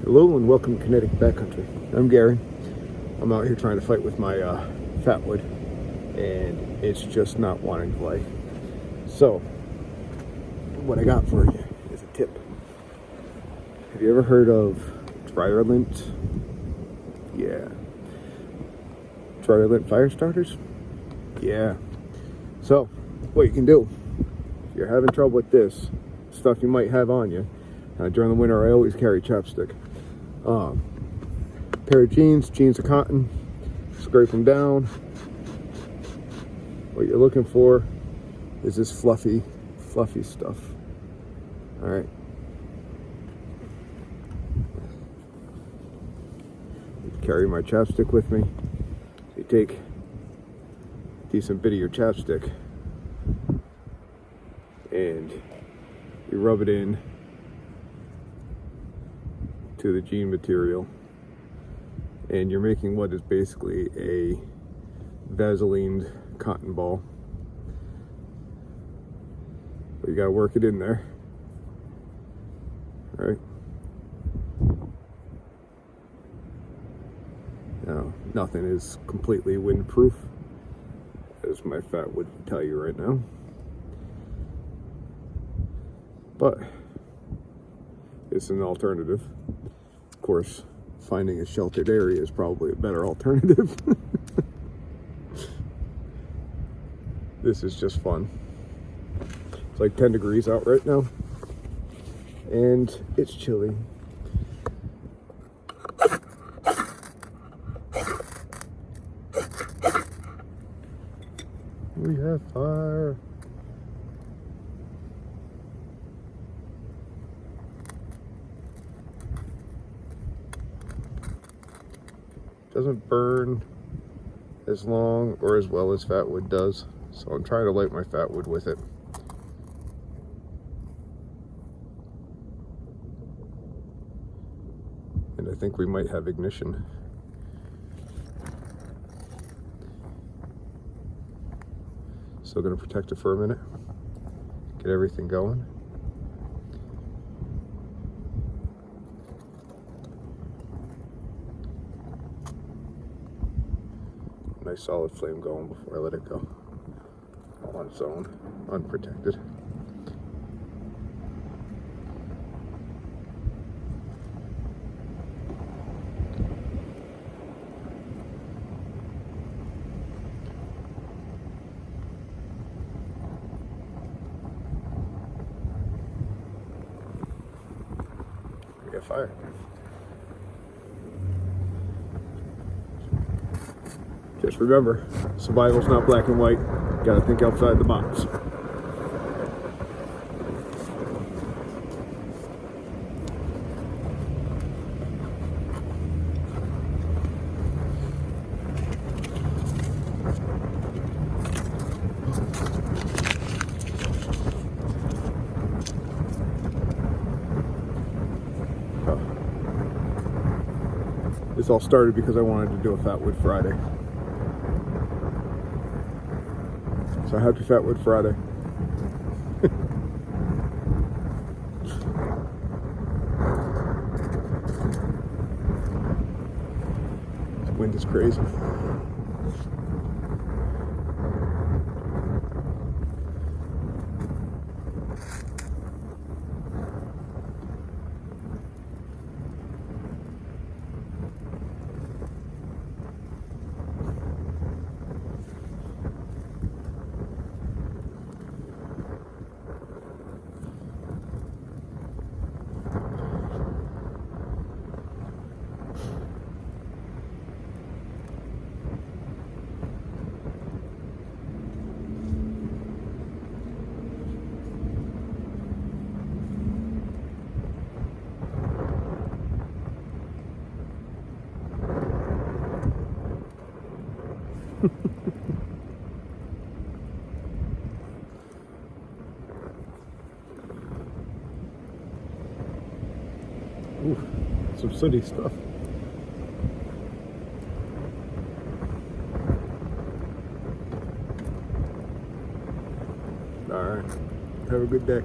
Hello and welcome to Connecticut Backcountry. I'm Gary. I'm out here trying to fight with my fatwood, and it's just not wanting to play. So, what I got for you is a tip. Have you ever heard of dryer lint? Yeah. Dryer lint fire starters? Yeah. So, what you can do, if you're having trouble with this, stuff you might have on you, during the winter I always carry chapstick. Pair of jeans of cotton, scrape them down. What you're looking for is this fluffy stuff. All right. Carry my chapstick with me. You take a decent bit of your chapstick and you rub it in to the jean material, and you're making what is basically a Vaseline cotton ball. But you gotta work it in there, right? Now, nothing is completely windproof, as my fat would tell you right now, but it's an alternative. Of course, finding a sheltered area is probably a better alternative. This is just fun. It's like 10 degrees out right now, and it's chilly. We have fire. Doesn't burn as long or as well as fatwood does, so I'm trying to light my fatwood with it. And I think we might have ignition. Still gonna protect it for a minute, get everything going. Nice solid flame going before I let it go on its own, unprotected. We got fire. Just remember, survival's not black and white. Gotta think outside the box. This all started because I wanted to do a Fatwood Friday. So happy Fatwood Friday. This wind is crazy. Ooh, some sooty stuff. All right, have a good day.